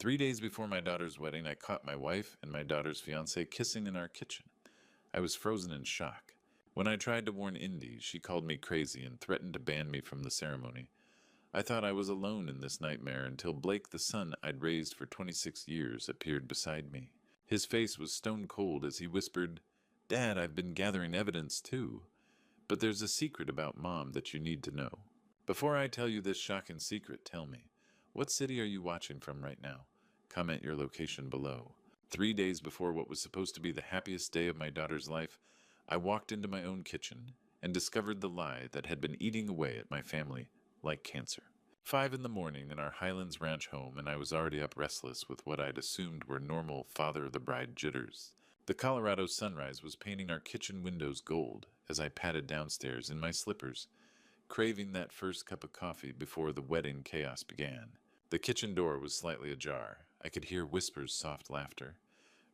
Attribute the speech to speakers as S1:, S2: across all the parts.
S1: 3 days before my daughter's wedding, I caught my wife and my daughter's fiancé kissing in our kitchen. I was frozen in shock. When I tried to warn Indy, she called me crazy and threatened to ban me from the ceremony. I thought I was alone in this nightmare until Blake, the son I'd raised for 26 years, appeared beside me. His face was stone cold as he whispered, "Dad, I've been gathering evidence too. But there's a secret about Mom that you need to know. Before I tell you this shocking secret, tell me, what city are you watching from right now? Comment your location below." 3 days before what was supposed to be the happiest day of my daughter's life, I walked into my own kitchen and discovered the lie that had been eating away at my family like cancer. 5 in the morning in our Highlands Ranch home, and I was already up restless with what I'd assumed were normal father-of-the-bride jitters. The Colorado sunrise was painting our kitchen windows gold as I padded downstairs in my slippers, craving that first cup of coffee before the wedding chaos began. The kitchen door was slightly ajar. I could hear Whisper's soft laughter.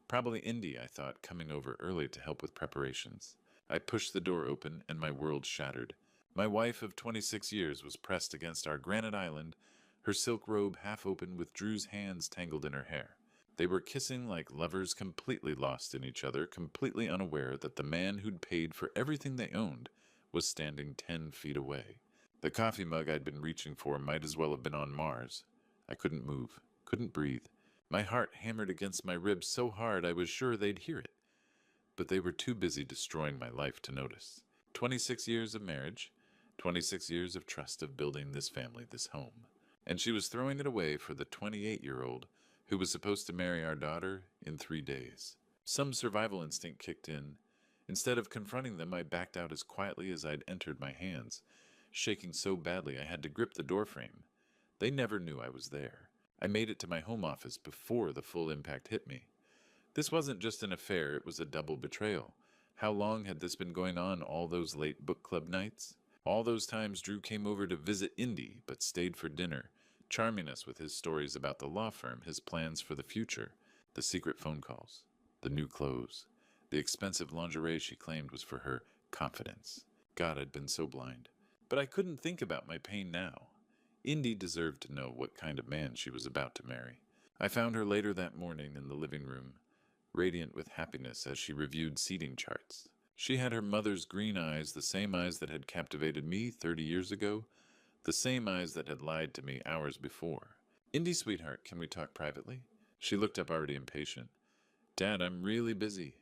S1: Probably Indy, I thought, coming over early to help with preparations. I pushed the door open and my world shattered. My wife of 26 years was pressed against our granite island, her silk robe half open with Drew's hands tangled in her hair. They were kissing like lovers completely lost in each other, completely unaware that the man who'd paid for everything they owned was standing 10 feet away. The coffee mug I'd been reaching for might as well have been on Mars. I couldn't move, couldn't breathe. My heart hammered against my ribs so hard I was sure they'd hear it. But they were too busy destroying my life to notice. 26 years of marriage, 26 years of trust of building this family, this home. And she was throwing it away for the 28-year-old who was supposed to marry our daughter in 3 days. Some survival instinct kicked in. Instead of confronting them, I backed out as quietly as I'd entered, my hands shaking so badly I had to grip the doorframe. They never knew I was there. I made it to my home office before the full impact hit me. This wasn't just an affair, it was a double betrayal. How long had this been going on, all those late book club nights? All those times Drew came over to visit Indy, but stayed for dinner, charming us with his stories about the law firm, his plans for the future, the secret phone calls, the new clothes, the expensive lingerie she claimed was for her confidence. God, I'd been so blind. But I couldn't think about my pain now. Indy deserved to know what kind of man she was about to marry. I found her later that morning in the living room, radiant with happiness as she reviewed seating charts. She had her mother's green eyes, the same eyes that had captivated me 30 years ago, the same eyes that had lied to me hours before. "Indy, sweetheart, can we talk privately?" She looked up already impatient. "Dad, I'm really busy.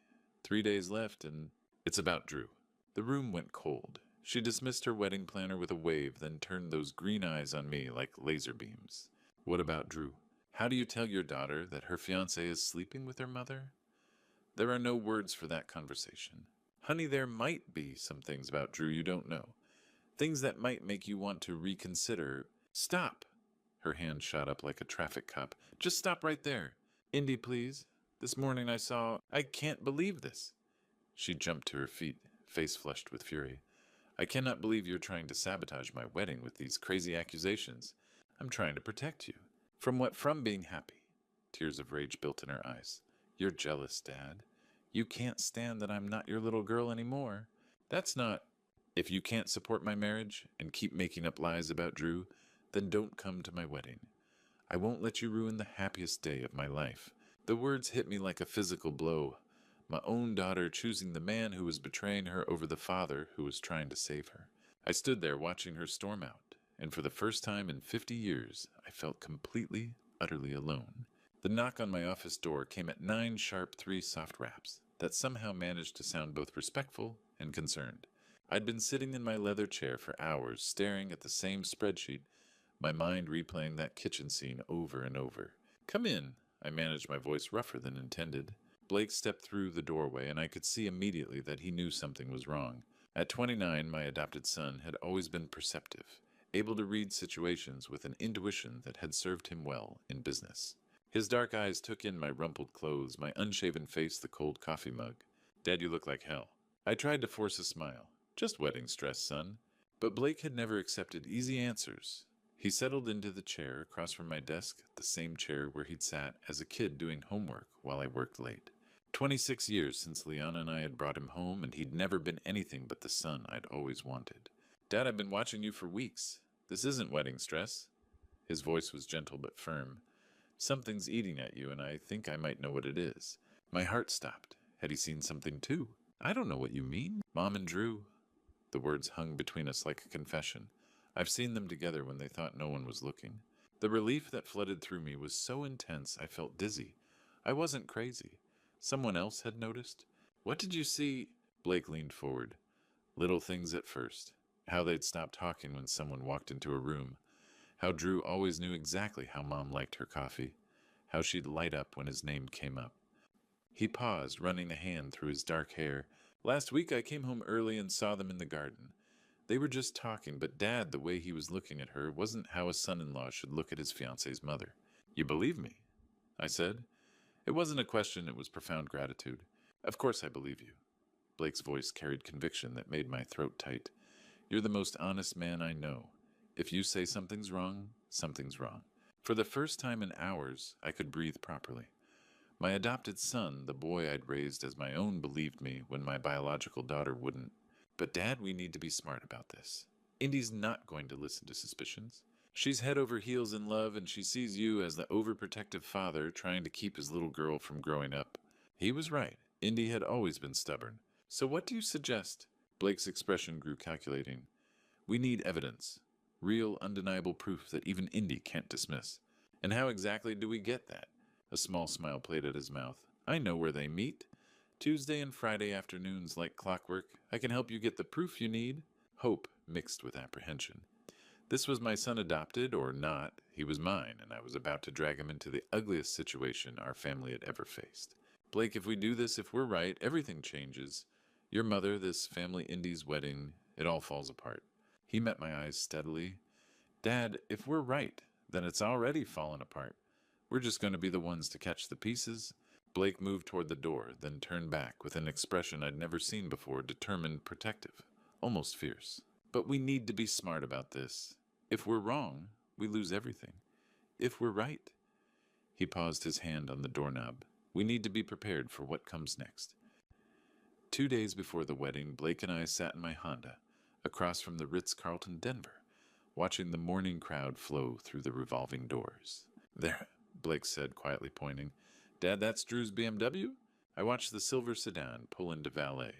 S1: 3 days left and it's about Drew." The room went cold. She dismissed her wedding planner with a wave, then turned those green eyes on me like laser beams. "What about Drew? How do you tell your daughter that her fiancé is sleeping with her mother?" There are no words for that conversation. Honey, there might be some things about Drew you don't know. Things that might make you want to reconsider. Stop! Her hand shot up like a traffic cop. "Just stop right there. Indy, please. This morning I can't believe this." She jumped to her feet, face flushed with fury. "I cannot believe you're trying to sabotage my wedding with these crazy accusations. I'm trying to protect you. From what? From being happy." Tears of rage built in her eyes. "You're jealous, Dad. You can't stand that I'm not your little girl anymore. That's not... If you can't support my marriage and keep making up lies about Drew, then don't come to my wedding. I won't let you ruin the happiest day of my life." The words hit me like a physical blow. My own daughter choosing the man who was betraying her over the father who was trying to save her. I stood there watching her storm out, and for the first time in 50 years, I felt completely, utterly alone. The knock on my office door came at 9 sharp 3 soft raps that somehow managed to sound both respectful and concerned. I'd been sitting in my leather chair for hours, staring at the same spreadsheet, my mind replaying that kitchen scene over and over. "Come in," I managed my voice rougher than intended. Blake stepped through the doorway, and I could see immediately that he knew something was wrong. At 29, my adopted son had always been perceptive, able to read situations with an intuition that had served him well in business. His dark eyes took in my rumpled clothes, my unshaven face, the cold coffee mug. "Dad, you look like hell." I tried to force a smile. "Just wedding stress, son." But Blake had never accepted easy answers. He settled into the chair across from my desk, the same chair where he'd sat as a kid doing homework while I worked late. 26 years since Liana and I had brought him home, and he'd never been anything but the son I'd always wanted. "Dad, I've been watching you for weeks. This isn't wedding stress." His voice was gentle but firm. Something's eating at you, and I think I might know what it is. My heart stopped. Had he seen something too? I don't know what you mean. Mom and Drew. The words hung between us like a confession. I've seen them together when they thought no one was looking. The relief that flooded through me was so intense I felt dizzy. I wasn't crazy. Someone else had noticed. What did you see? Blake leaned forward. Little things at first. How they'd stop talking when someone walked into a room. How Drew always knew exactly how Mom liked her coffee. How she'd light up when his name came up. He paused, running a hand through his dark hair. Last week I came home early and saw them in the garden. They were just talking, but Dad, the way he was looking at her, wasn't how a son-in-law should look at his fiancée's mother. You believe me? I said. It wasn't a question, it was profound gratitude. Of course I believe you. Blake's voice carried conviction that made my throat tight. You're the most honest man I know. If you say something's wrong, something's wrong. For the first time in hours, I could breathe properly. My adopted son, the boy I'd raised as my own, believed me when my biological daughter wouldn't. But Dad, we need to be smart about this. Indy's not going to listen to suspicions. She's head over heels in love, and she sees you as the overprotective father trying to keep his little girl from growing up. He was right. Indy had always been stubborn. So what do you suggest? Blake's expression grew calculating. We need evidence. Real, undeniable proof that even Indy can't dismiss. And how exactly do we get that? A small smile played at his mouth. I know where they meet. Tuesday and Friday afternoons like clockwork. I can help you get the proof you need. Hope mixed with apprehension. This was my son adopted, or not. He was mine, and I was about to drag him into the ugliest situation our family had ever faced. Blake, if we do this, if we're right, everything changes. Your mother, this family Indy's wedding, it all falls apart. He met my eyes steadily. Dad, if we're right, then it's already fallen apart. We're just going to be the ones to catch the pieces. Blake moved toward the door, then turned back with an expression I'd never seen before, determined, protective, almost fierce. But we need to be smart about this. If we're wrong, we lose everything. If we're right... He paused, his hand on the doorknob. We need to be prepared for what comes next. 2 days before the wedding, Blake and I sat in my Honda, across from the Ritz-Carlton, Denver, watching the morning crowd flow through the revolving doors. There, Blake said, quietly pointing. Dad, that's Drew's BMW? I watched the silver sedan pull into valet.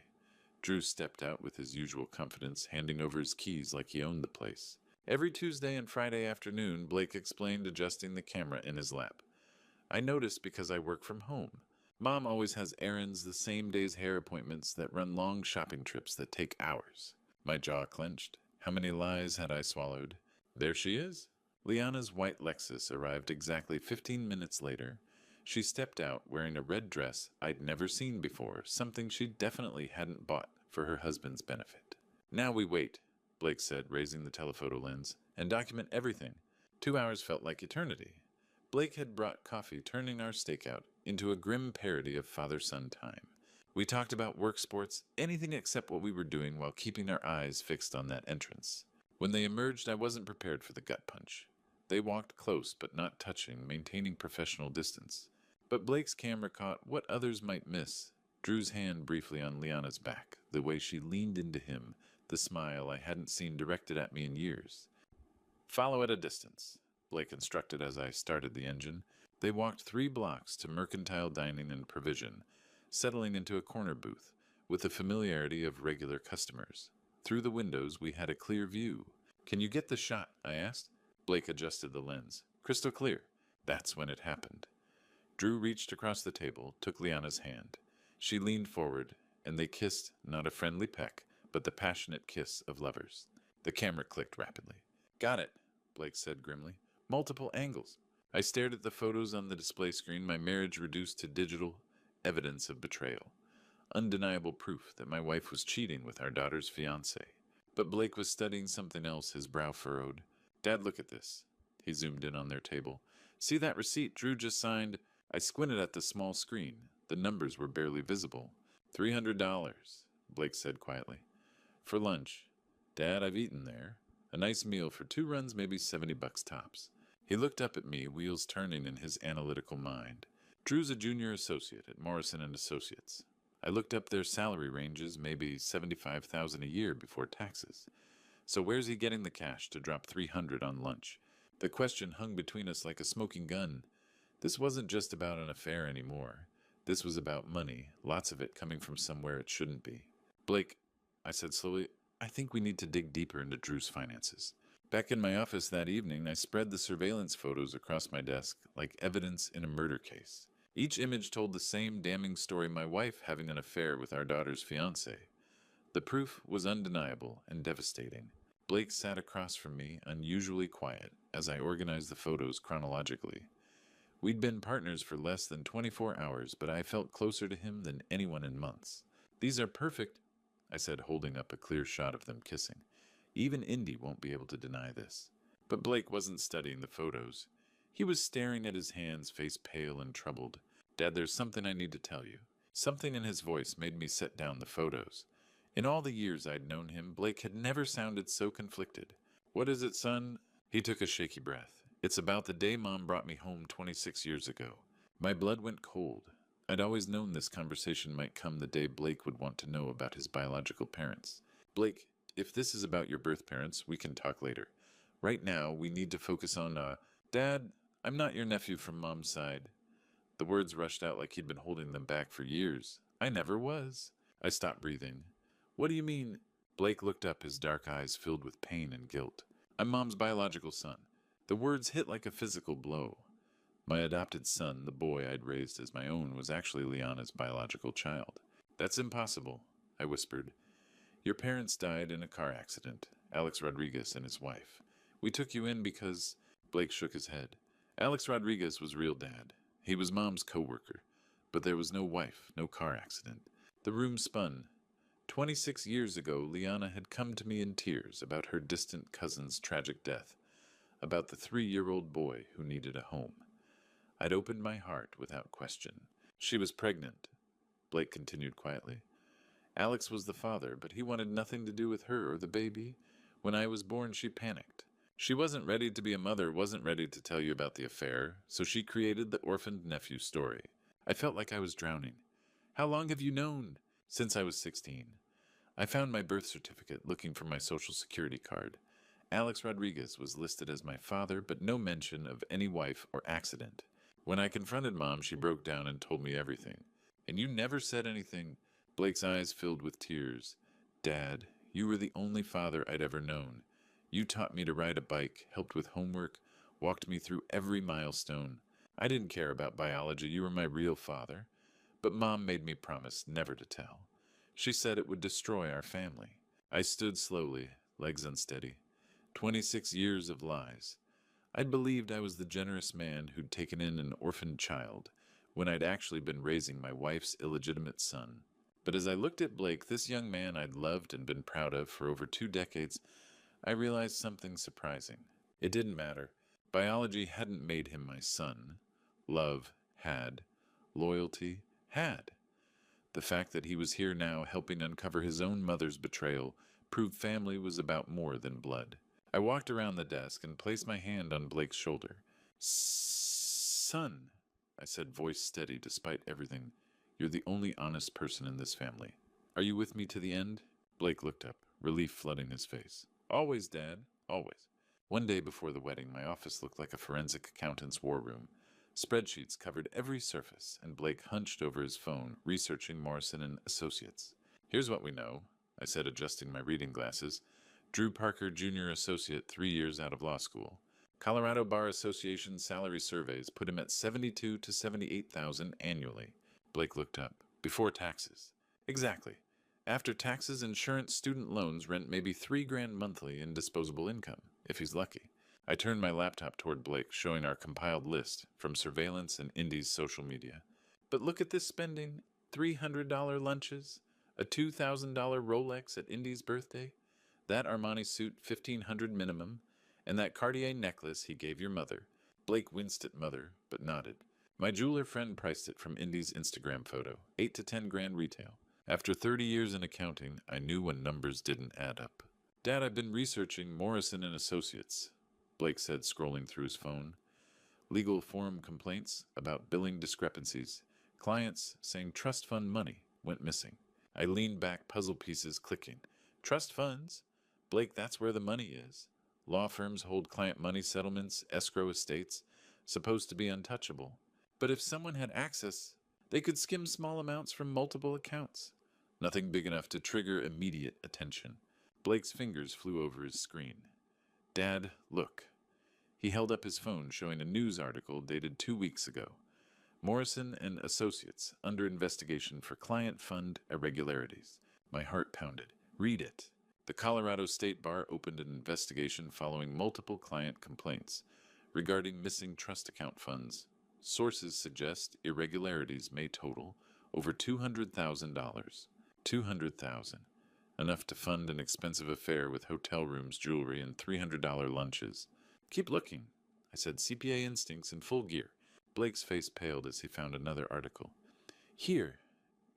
S1: Drew stepped out with his usual confidence, handing over his keys like he owned the place. Every Tuesday and Friday afternoon, Blake explained, adjusting the camera in his lap. I noticed because I work from home. Mom always has errands, the same day's hair appointments that run long shopping trips that take hours. My jaw clenched. How many lies had I swallowed? There she is. Liana's white Lexus arrived exactly 15 minutes later. She stepped out wearing a red dress I'd never seen before, something she definitely hadn't bought for her husband's benefit. Now we wait, Blake said, raising the telephoto lens, and document everything. 2 hours felt like eternity. Blake had brought coffee, turning our stakeout into a grim parody of father-son time. We talked about work, sports, anything except what we were doing while keeping our eyes fixed on that entrance. When they emerged, I wasn't prepared for the gut punch. They walked close but not touching, maintaining professional distance. But Blake's camera caught what others might miss. Drew's hand briefly on Liana's back, the way she leaned into him, the smile I hadn't seen directed at me in years. Follow at a distance, Blake instructed as I started the engine. They walked 3 blocks to Mercantile Dining and Provision, settling into a corner booth, with the familiarity of regular customers. Through the windows we had a clear view. Can you get the shot? I asked. Blake adjusted the lens. Crystal clear. That's when it happened. Drew reached across the table, took Liana's hand. She leaned forward, and they kissed, not a friendly peck, but the passionate kiss of lovers. The camera clicked rapidly. Got it, Blake said grimly. Multiple angles. I stared at the photos on the display screen, my marriage reduced to digital evidence of betrayal. Undeniable proof that my wife was cheating with our daughter's fiancé. But Blake was studying something else, his brow furrowed. Dad, look at this. He zoomed in on their table. See that receipt Drew just signed? I squinted at the small screen. The numbers were barely visible. $300, Blake said quietly. For lunch. Dad, I've eaten there. A nice meal for 2 runs, maybe $70 tops. He looked up at me, wheels turning in his analytical mind. Drew's a junior associate at Morrison & Associates. I looked up their salary ranges, maybe $75,000 a year before taxes. So where's he getting the cash to drop $300 on lunch? The question hung between us like a smoking gun. This wasn't just about an affair anymore. This was about money, lots of it coming from somewhere it shouldn't be. Blake, I said slowly, I think we need to dig deeper into Drew's finances. Back in my office that evening, I spread the surveillance photos across my desk like evidence in a murder case. Each image told the same damning story: my wife having an affair with our daughter's fiancé. The proof was undeniable and devastating. Blake sat across from me, unusually quiet, as I organized the photos chronologically. We'd been partners for less than 24 hours, but I felt closer to him than anyone in months. These are perfect, I said, holding up a clear shot of them kissing. Even Indy won't be able to deny this. But Blake wasn't studying the photos. He was staring at his hands, face pale and troubled. Dad, there's something I need to tell you. Something in his voice made me set down the photos. In all the years I'd known him, Blake had never sounded so conflicted. What is it, son? He took a shaky breath. It's about the day Mom brought me home 26 years ago. My blood went cold. I'd always known this conversation might come the day Blake would want to know about his biological parents. Blake, if this is about your birth parents, we can talk later. Right now, we need to focus on, Dad, I'm not your nephew from Mom's side. The words rushed out like he'd been holding them back for years. I never was. I stopped breathing. What do you mean? Blake looked up, his dark eyes filled with pain and guilt. I'm Mom's biological son. The words hit like a physical blow. My adopted son, the boy I'd raised as my own, was actually Liana's biological child. That's impossible, I whispered. Your parents died in a car accident, Alex Rodriguez and his wife. We took you in because... Blake shook his head. Alex Rodriguez was real Dad. He was Mom's co-worker. But there was no wife, no car accident. The room spun. 26 years ago, Liana had come to me in tears about her distant cousin's tragic death, about the 3-year-old boy who needed a home. I'd opened my heart without question. She was pregnant, Blake continued quietly. Alex was the father, but he wanted nothing to do with her or the baby. When I was born, she panicked. She wasn't ready to be a mother, wasn't ready to tell you about the affair, so she created the orphaned nephew story. I felt like I was drowning. How long have you known? Since I was 16. I found my birth certificate looking for my social security card. Alex Rodriguez was listed as my father, but no mention of any wife or accident. When I confronted Mom, she broke down and told me everything. And you never said anything. Blake's eyes filled with tears. Dad, you were the only father I'd ever known. You taught me to ride a bike, helped with homework, walked me through every milestone. I didn't care about biology. You were my real father. But Mom made me promise never to tell. She said it would destroy our family. I stood slowly, legs unsteady. 26 years of lies. I'd believed I was the generous man who'd taken in an orphaned child, when I'd actually been raising my wife's illegitimate son. But as I looked at Blake, this young man I'd loved and been proud of for over 2 decades, I realized something surprising. It didn't matter. Biology hadn't made him my son. Love had. Loyalty had. The fact that he was here now helping uncover his own mother's betrayal proved family was about more than blood. I walked around the desk and placed my hand on Blake's shoulder. Son, I said, voice steady despite everything. You're the only honest person in this family. Are you with me to the end? Blake looked up, relief flooding his face. Always, Dad, always. One day before the wedding, my office looked like a forensic accountant's war room. Spreadsheets covered every surface, and Blake hunched over his phone, researching Morrison and Associates. Here's what we know, I said, adjusting my reading glasses. Drew Parker, Jr. Associate, 3 years out of law school. Colorado Bar Association salary surveys put him at $72,000 to $78,000 annually. Blake looked up. Before taxes. Exactly. After taxes, insurance, student loans, rent, maybe $3,000 monthly in disposable income, if he's lucky. I turned my laptop toward Blake, showing our compiled list from surveillance and Indy's social media. But look at this spending. $300 lunches, a $2,000 Rolex at Indy's birthday, that Armani suit $1,500 minimum, and that Cartier necklace he gave your mother. Blake winced at mother, but nodded. My jeweler friend priced it from Indy's Instagram photo, $8,000 to $10,000 retail. After 30 years in accounting, I knew when numbers didn't add up. Dad, I've been researching Morrison and Associates, Blake said, scrolling through his phone. Legal forum complaints about billing discrepancies. Clients saying trust fund money went missing. I leaned back, puzzle pieces clicking. Trust funds? Blake, that's where the money is. Law firms hold client money settlements, escrow estates, supposed to be untouchable. But if someone had access, they could skim small amounts from multiple accounts. Nothing big enough to trigger immediate attention. Blake's fingers flew over his screen. Dad, look. He held up his phone showing a news article dated 2 weeks ago. Morrison and Associates under investigation for client fund irregularities. My heart pounded. Read it. The Colorado State Bar opened an investigation following multiple client complaints regarding missing trust account funds. Sources suggest irregularities may total over $200,000. $200,000. Enough to fund an expensive affair with hotel rooms, jewelry, and $300 lunches. Keep looking, I said, CPA instincts in full gear. Blake's face paled as he found another article. Here,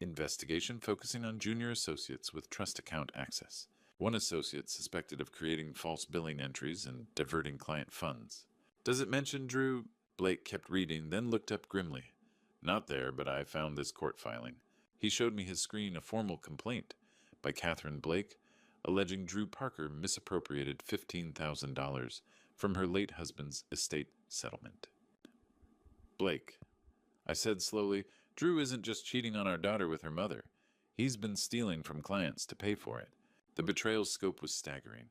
S1: investigation focusing on junior associates with trust account access. One associate suspected of creating false billing entries and diverting client funds. Does it mention Drew? Blake kept reading, then looked up grimly. Not there, but I found this court filing. He showed me his screen, a formal complaint by Catherine Blake, alleging Drew Parker misappropriated $15,000 from her late husband's estate settlement. Blake, I said slowly, Drew isn't just cheating on our daughter with her mother. He's been stealing from clients to pay for it. The betrayal's scope was staggering.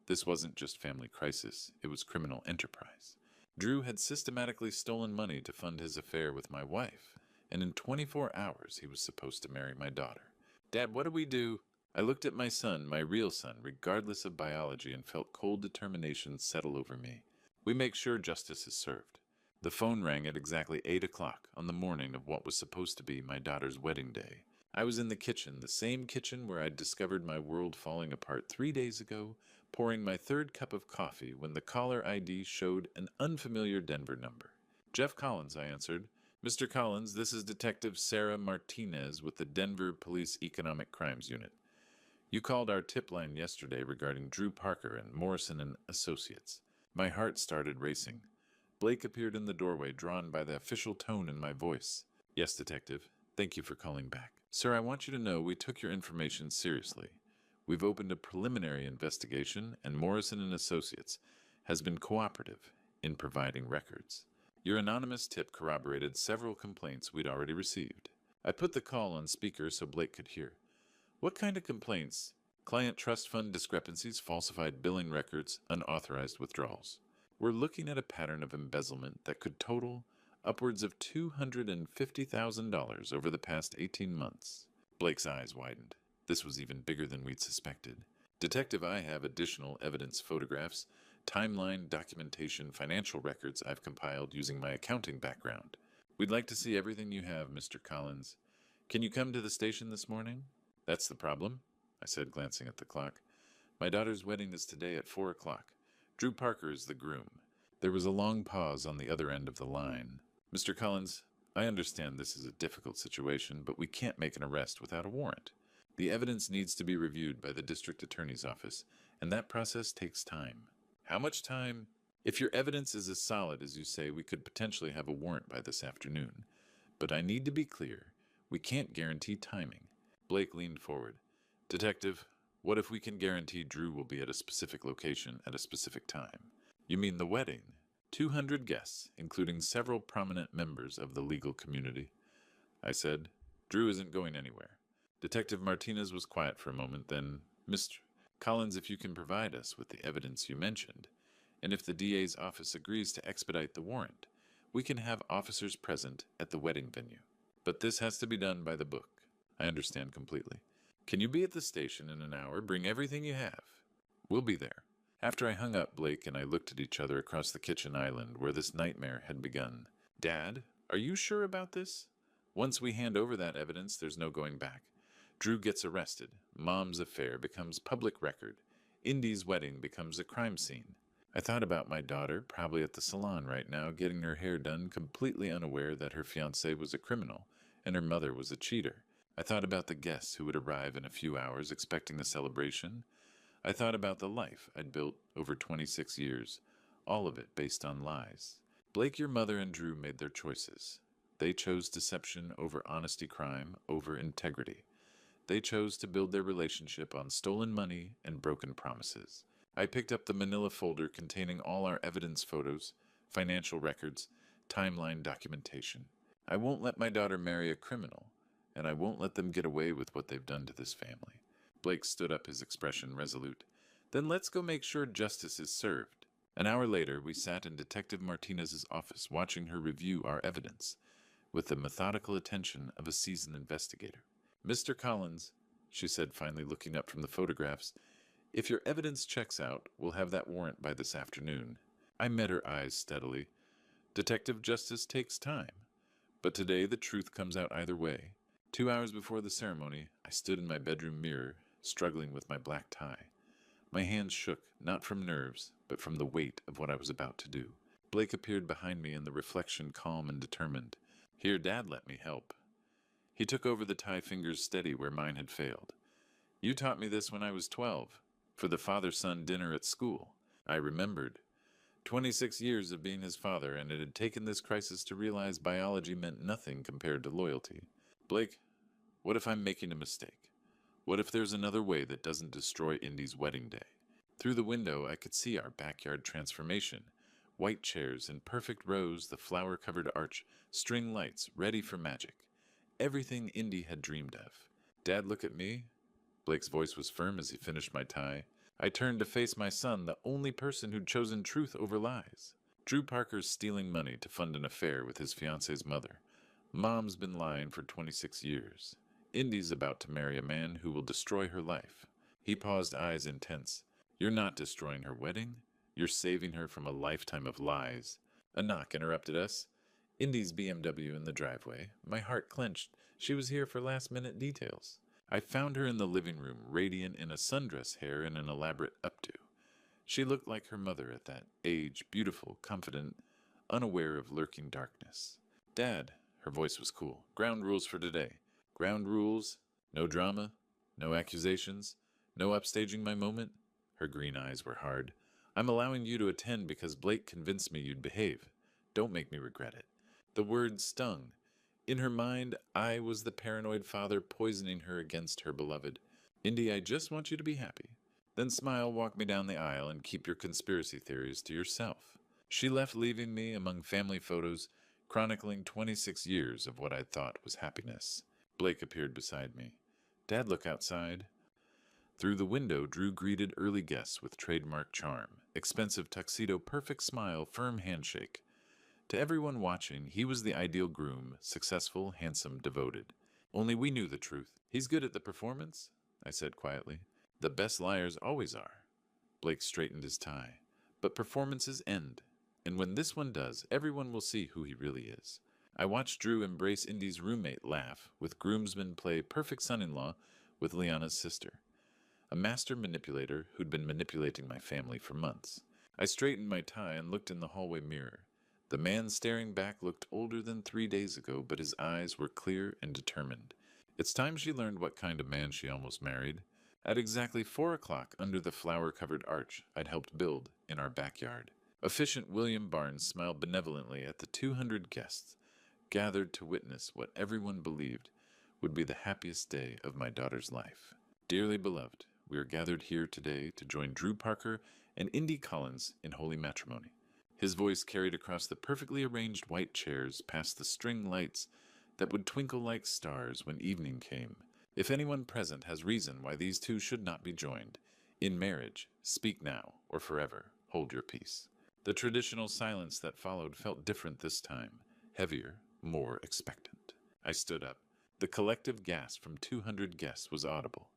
S1: This wasn't just family crisis, it was criminal enterprise. Drew had systematically stolen money to fund his affair with my wife, and in 24 hours he was supposed to marry my daughter. Dad, what do we do? I looked at my son, my real son, regardless of biology, and felt cold determination settle over me. We make sure justice is served. The phone rang at exactly 8 o'clock on the morning of what was supposed to be my daughter's wedding day. I was in the kitchen, the same kitchen where I'd discovered my world falling apart 3 days ago, pouring my third cup of coffee when the caller ID showed an unfamiliar Denver number. Jeff Collins, I answered. Mr. Collins, this is Detective Sarah Martinez with the Denver Police Economic Crimes Unit. You called our tip line yesterday regarding Drew Parker and Morrison and Associates. My heart started racing. Blake appeared in the doorway, drawn by the official tone in my voice. Yes, Detective. Thank you for calling back. Sir, I want you to know we took your information seriously. We've opened a preliminary investigation, and Morrison and Associates has been cooperative in providing records. Your anonymous tip corroborated several complaints we'd already received. I put the call on speaker so Blake could hear. What kind of complaints? Client trust fund discrepancies, falsified billing records, unauthorized withdrawals. We're looking at a pattern of embezzlement that could total upwards of $250,000 over the past 18 months. Blake's eyes widened. This was even bigger than we'd suspected. Detective, I have additional evidence, photographs, timeline, documentation, financial records I've compiled using my accounting background. We'd like to see everything you have, Mr. Collins. Can you come to the station this morning? That's the problem, I said, glancing at the clock. My daughter's wedding is today at 4 o'clock. Drew Parker is the groom. There was a long pause on the other end of the line. Mr. Collins, I understand this is a difficult situation, but we can't make an arrest without a warrant. The evidence needs to be reviewed by the district attorney's office, and that process takes time. How much time? If your evidence is as solid as you say, we could potentially have a warrant by this afternoon. But I need to be clear. We can't guarantee timing. Blake leaned forward. Detective, what if we can guarantee Drew will be at a specific location at a specific time? You mean the wedding? 200 guests, including several prominent members of the legal community. I said, Drew isn't going anywhere. Detective Martinez was quiet for a moment, then, Mr. Collins, if you can provide us with the evidence you mentioned, and if the DA's office agrees to expedite the warrant, we can have officers present at the wedding venue. But this has to be done by the book. I understand completely. Can you be at the station in an hour? Bring everything you have. We'll be there. After I hung up, Blake and I looked at each other across the kitchen island where this nightmare had begun. Dad, are you sure about this? Once we hand over that evidence, there's no going back. Drew gets arrested. Mom's affair becomes public record. Indy's wedding becomes a crime scene. I thought about my daughter, probably at the salon right now, getting her hair done, completely unaware that her fiancé was a criminal and her mother was a cheater. I thought about the guests who would arrive in a few hours expecting a celebration. I thought about the life I'd built over 26 years, all of it based on lies. Blake, your mother and Drew made their choices. They chose deception over honesty, crime over integrity. They chose to build their relationship on stolen money and broken promises. I picked up the manila folder containing all our evidence photos, financial records, timeline documentation. I won't let my daughter marry a criminal, and I won't let them get away with what they've done to this family. Blake stood up, his expression resolute. Then let's go make sure justice is served. An hour later, we sat in Detective Martinez's office watching her review our evidence with the methodical attention of a seasoned investigator. Mr. Collins, she said, finally looking up from the photographs, if your evidence checks out, we'll have that warrant by this afternoon. I met her eyes steadily. Detective justice takes time, but today the truth comes out either way. 2 hours before the ceremony, I stood in my bedroom mirror, struggling with my black tie. My hands shook, not from nerves, but from the weight of what I was about to do. Blake appeared behind me in the reflection, calm and determined. Here, Dad let me help. He took over the tie, fingers steady where mine had failed. You taught me this when I was 12, for the father-son dinner at school. I remembered. 26 years of being his father, and it had taken this crisis to realize biology meant nothing compared to loyalty. Blake, what if I'm making a mistake? What if there's another way that doesn't destroy Indy's wedding day? Through the window, I could see our backyard transformation. White chairs in perfect rows, the flower-covered arch, string lights ready for magic. Everything Indy had dreamed of. Dad, look at me. Blake's voice was firm as he finished my tie. I turned to face my son, the only person who'd chosen truth over lies. Drew Parker's stealing money to fund an affair with his fiancé's mother. Mom's been lying for 26 years. Indy's about to marry a man who will destroy her life. He paused, eyes intense. You're not destroying her wedding. You're saving her from a lifetime of lies. A knock interrupted us. Indy's BMW in the driveway. My heart clenched. She was here for last-minute details. I found her in the living room, radiant in a sundress, hair and an elaborate updo. She looked like her mother at that age, beautiful, confident, unaware of lurking darkness. Dad, her voice was cool. Ground rules for today. Ground rules. No drama. No accusations. No upstaging my moment. Her green eyes were hard. I'm allowing you to attend because Blake convinced me you'd behave. Don't make me regret it. The words stung. In her mind, I was the paranoid father poisoning her against her beloved. Indy, I just want you to be happy. Then smile, walk me down the aisle, and keep your conspiracy theories to yourself. She left, leaving me among family photos, chronicling 26 years of what I thought was happiness. Blake appeared beside me. Dad, look outside. Through the window, Drew greeted early guests with trademark charm, expensive tuxedo, perfect smile, firm handshake. To everyone watching, he was the ideal groom, successful, handsome, devoted. Only we knew the truth. He's good at the performance, I said quietly. The best liars always are. Blake straightened his tie. But performances end, and when this one does, everyone will see who he really is. I watched Drew embrace Indy's roommate laugh, with groomsmen play perfect son-in-law with Liana's sister, a master manipulator who'd been manipulating my family for months. I straightened my tie and looked in the hallway mirror. The man staring back looked older than 3 days ago, but his eyes were clear and determined. It's time she learned what kind of man she almost married. At exactly 4 o'clock, under the flower-covered arch I'd helped build in our backyard, efficient William Barnes smiled benevolently at the 200 guests gathered to witness what everyone believed would be the happiest day of my daughter's life. Dearly beloved, we are gathered here today to join Drew Parker and Indy Collins in holy matrimony. His voice carried across the perfectly arranged white chairs past the string lights that would twinkle like stars when evening came. If anyone present has reason why these two should not be joined in marriage, speak now or forever hold your peace. The traditional silence that followed felt different this time, heavier, more expectant. I stood up. The collective gasp from 200 guests was audible.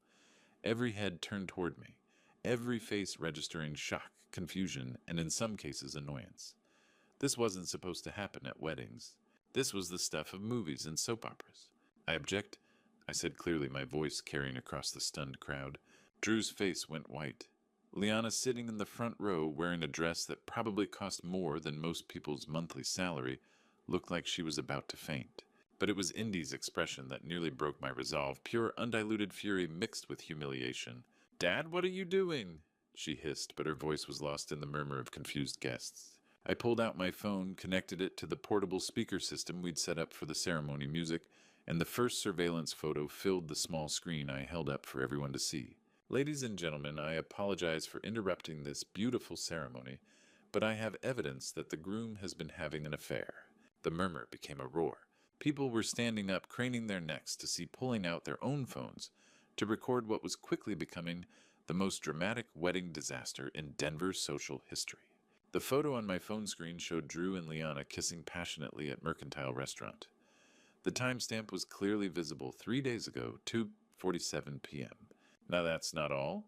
S1: Every head turned toward me, every face registering shock, confusion, and in some cases annoyance. This wasn't supposed to happen at weddings. This was the stuff of movies and soap operas. I object, I said clearly, my voice carrying across the stunned crowd. Drew's face went white. Liana, sitting in the front row wearing a dress that probably cost more than most people's monthly salary, looked like she was about to faint. But it was Indy's expression that nearly broke my resolve, pure undiluted fury mixed with humiliation. Dad, what are you doing? She hissed, but her voice was lost in the murmur of confused guests. I pulled out my phone, connected it to the portable speaker system we'd set up for the ceremony music, and the first surveillance photo filled the small screen I held up for everyone to see. Ladies and gentlemen, I apologize for interrupting this beautiful ceremony, but I have evidence that the groom has been having an affair. The murmur became a roar. People were standing up, craning their necks to see pulling out their own phones to record what was quickly becoming the most dramatic wedding disaster in Denver's social history. The photo on my phone screen showed Drew and Liana kissing passionately at Mercantile Restaurant. The timestamp was clearly visible 3 days ago, 2:47 p.m. Now that's not all.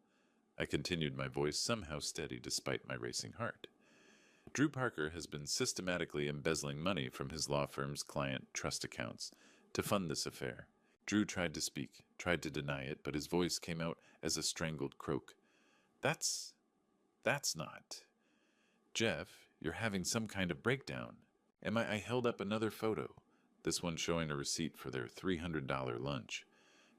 S1: I continued, my voice somehow steady despite my racing heart. Drew Parker has been systematically embezzling money from his law firm's client trust accounts to fund this affair. Drew tried to speak, tried to deny it, but his voice came out as a strangled croak. That's not. Jeff, you're having some kind of breakdown. I held up another photo, this one showing a receipt for their $300 lunch.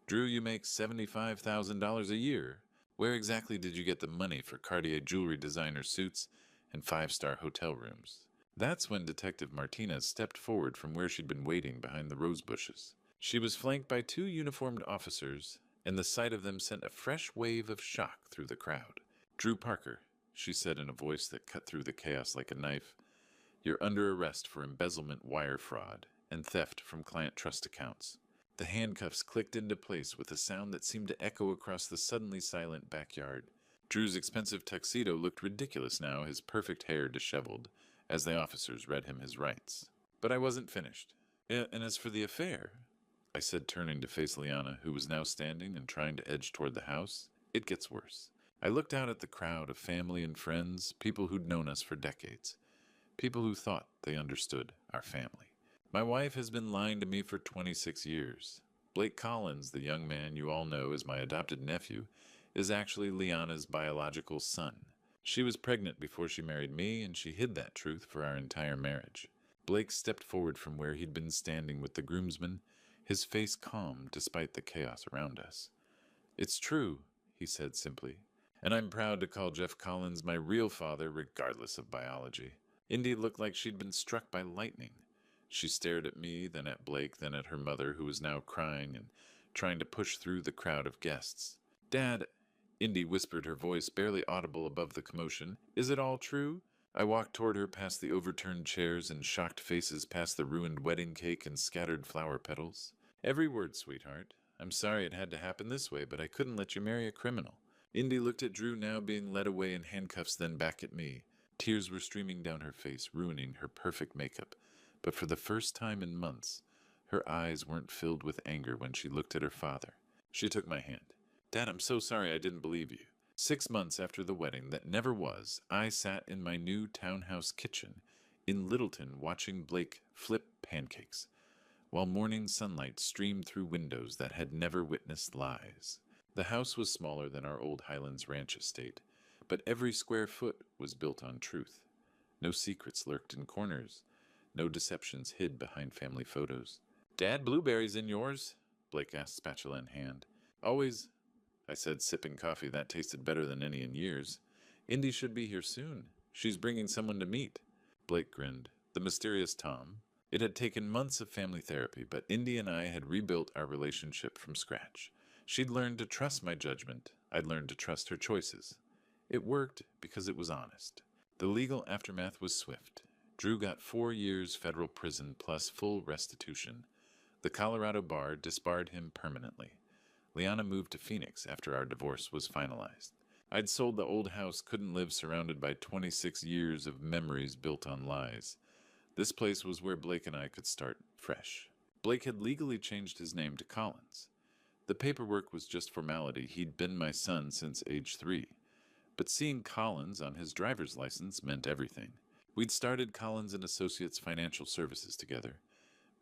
S1: Drew, you make $75,000 a year. Where exactly did you get the money for Cartier jewelry designer suits and five-star hotel rooms? That's when Detective Martinez stepped forward from where she'd been waiting behind the rose bushes. She was flanked by 2 uniformed officers, and the sight of them sent a fresh wave of shock through the crowd. Drew Parker, she said in a voice that cut through the chaos like a knife, you're under arrest for embezzlement, wire fraud, and theft from client trust accounts. The handcuffs clicked into place with a sound that seemed to echo across the suddenly silent backyard. Drew's expensive tuxedo looked ridiculous now, his perfect hair disheveled, as the officers read him his rights. But I wasn't finished. And as for the affair, I said, turning to face Liana, who was now standing and trying to edge toward the house, it gets worse. I looked out at the crowd of family and friends, people who'd known us for decades, people who thought they understood our family. My wife has been lying to me for 26 years. Blake Collins, the young man you all know as my adopted nephew, is actually Liana's biological son. She was pregnant before she married me, and she hid that truth for our entire marriage. Blake stepped forward from where he'd been standing with the groomsmen, his face calm despite the chaos around us. It's true, he said simply, and I'm proud to call Jeff Collins my real father regardless of biology. Indy looked like she'd been struck by lightning. She stared at me, then at Blake, then at her mother, who was now crying and trying to push through the crowd of guests. Dad, Indy whispered, her voice barely audible above the commotion, is it all true? I walked toward her past the overturned chairs and shocked faces, past the ruined wedding cake and scattered flower petals. Every word, sweetheart. I'm sorry it had to happen this way, but I couldn't let you marry a criminal. Indy looked at Drew, now being led away in handcuffs, then back at me. Tears were streaming down her face, ruining her perfect makeup. But for the first time in months, her eyes weren't filled with anger when she looked at her father. She took my hand. Dad, I'm so sorry I didn't believe you. 6 months after the wedding that never was, I sat in my new townhouse kitchen in Littleton watching Blake flip pancakes, while morning sunlight streamed through windows that had never witnessed lies. The house was smaller than our old Highlands Ranch estate, but every square foot was built on truth. No secrets lurked in corners. No deceptions hid behind family photos. Dad, blueberries in yours? Blake asked, spatula in hand. Always, I said, sipping coffee that tasted better than any in years. Indy should be here soon. She's bringing someone to meet. Blake grinned. The mysterious Tom. It had taken months of family therapy, but Indy and I had rebuilt our relationship from scratch. She'd learned to trust my judgment. I'd learned to trust her choices. It worked because it was honest. The legal aftermath was swift. Drew got 4 years federal prison plus full restitution. The Colorado bar disbarred him permanently. Liana moved to Phoenix after our divorce was finalized. I'd sold the old house, couldn't live surrounded by 26 years of memories built on lies. This place was where Blake and I could start fresh. Blake had legally changed his name to Collins. The paperwork was just formality. He'd been my son since age 3. But seeing Collins on his driver's license meant everything. We'd started Collins and Associates Financial Services together.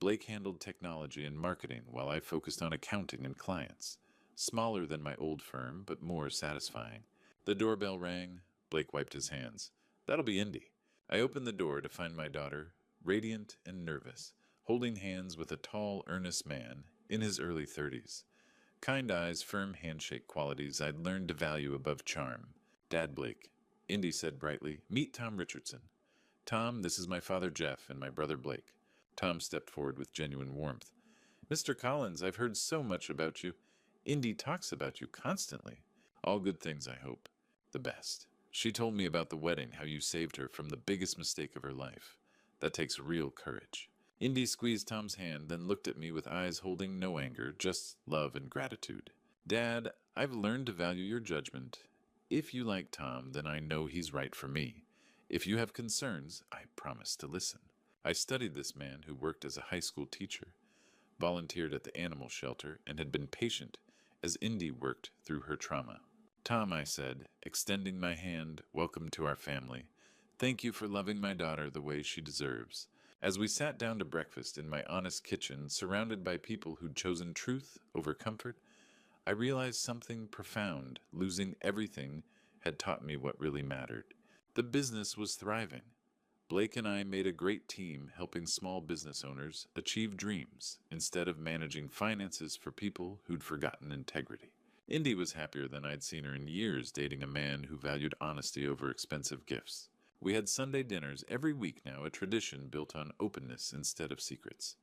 S1: Blake handled technology and marketing while I focused on accounting and clients. Smaller than my old firm, but more satisfying. The doorbell rang. Blake wiped his hands. That'll be Indy. I opened the door to find my daughter, radiant and nervous, holding hands with a tall, earnest man in his early 30s. Kind eyes, firm handshake qualities I'd learned to value above charm. Dad, Blake. Indy said brightly, meet Tom Richardson. Tom, this is my father Jeff and my brother Blake. Tom stepped forward with genuine warmth. Mr. Collins, I've heard so much about you. Indy talks about you constantly. All good things, I hope. The best. She told me about the wedding, how you saved her from the biggest mistake of her life. That takes real courage. Indy squeezed Tom's hand, then looked at me with eyes holding no anger, just love and gratitude. Dad, I've learned to value your judgment. If you like Tom, then I know he's right for me. If you have concerns, I promise to listen. I studied this man who worked as a high school teacher, volunteered at the animal shelter, and had been patient as Indy worked through her trauma. Tom, I said, extending my hand, welcome to our family. Thank you for loving my daughter the way she deserves. As we sat down to breakfast in my honest kitchen, surrounded by people who'd chosen truth over comfort, I realized something profound. Losing everything had taught me what really mattered. The business was thriving. Blake and I made a great team helping small business owners achieve dreams instead of managing finances for people who'd forgotten integrity. Indy was happier than I'd seen her in years, dating a man who valued honesty over expensive gifts. We had Sunday dinners every week now, a tradition built on openness instead of secrets.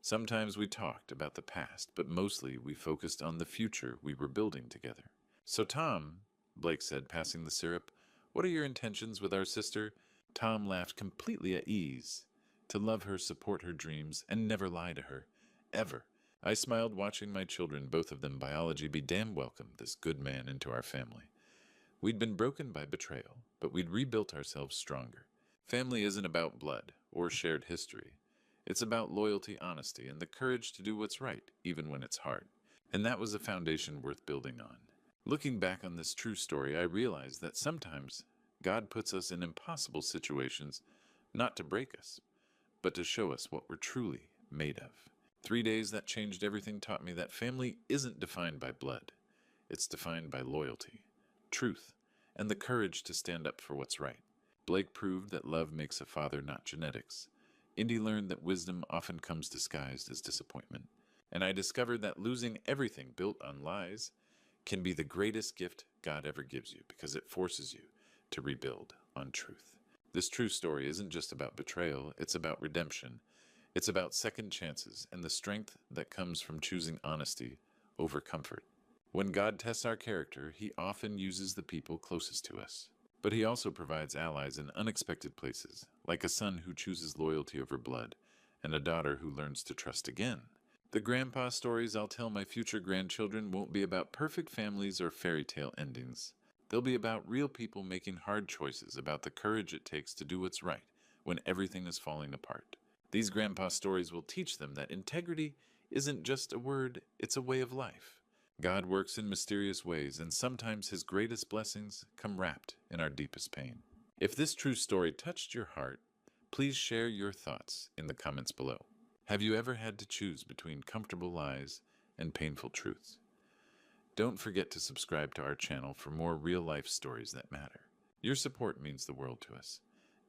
S1: Sometimes we talked about the past, but mostly we focused on the future we were building together. So Tom, Blake said, passing the syrup, what are your intentions with our sister? Tom laughed, completely at ease. To love her, support her dreams, and never lie to her. Ever. I smiled, watching my children, both of them biology, be damn welcome this good man into our family. We'd been broken by betrayal, but we'd rebuilt ourselves stronger. Family isn't about blood or shared history. It's about loyalty, honesty, and the courage to do what's right, even when it's hard. And that was a foundation worth building on. Looking back on this true story, I realized that sometimes God puts us in impossible situations not to break us, but to show us what we're truly made of. 3 days that changed everything taught me that family isn't defined by blood. It's defined by loyalty, truth, and the courage to stand up for what's right. Blake proved that love makes a father, not genetics. Indy learned that wisdom often comes disguised as disappointment. And I discovered that losing everything built on lies can be the greatest gift God ever gives you, because it forces you to rebuild on truth. This true story isn't just about betrayal, it's about redemption. It's about second chances and the strength that comes from choosing honesty over comfort. When God tests our character, He often uses the people closest to us. But He also provides allies in unexpected places, like a son who chooses loyalty over blood, and a daughter who learns to trust again. The grandpa stories I'll tell my future grandchildren won't be about perfect families or fairy tale endings. They'll be about real people making hard choices, about the courage it takes to do what's right when everything is falling apart. These grandpa stories will teach them that integrity isn't just a word, it's a way of life. God works in mysterious ways, and sometimes His greatest blessings come wrapped in our deepest pain. If this true story touched your heart, please share your thoughts in the comments below. Have you ever had to choose between comfortable lies and painful truths? Don't forget to subscribe to our channel for more real-life stories that matter. Your support means the world to us,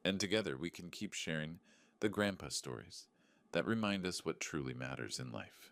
S1: and together we can keep sharing the grandpa stories that remind us what truly matters in life.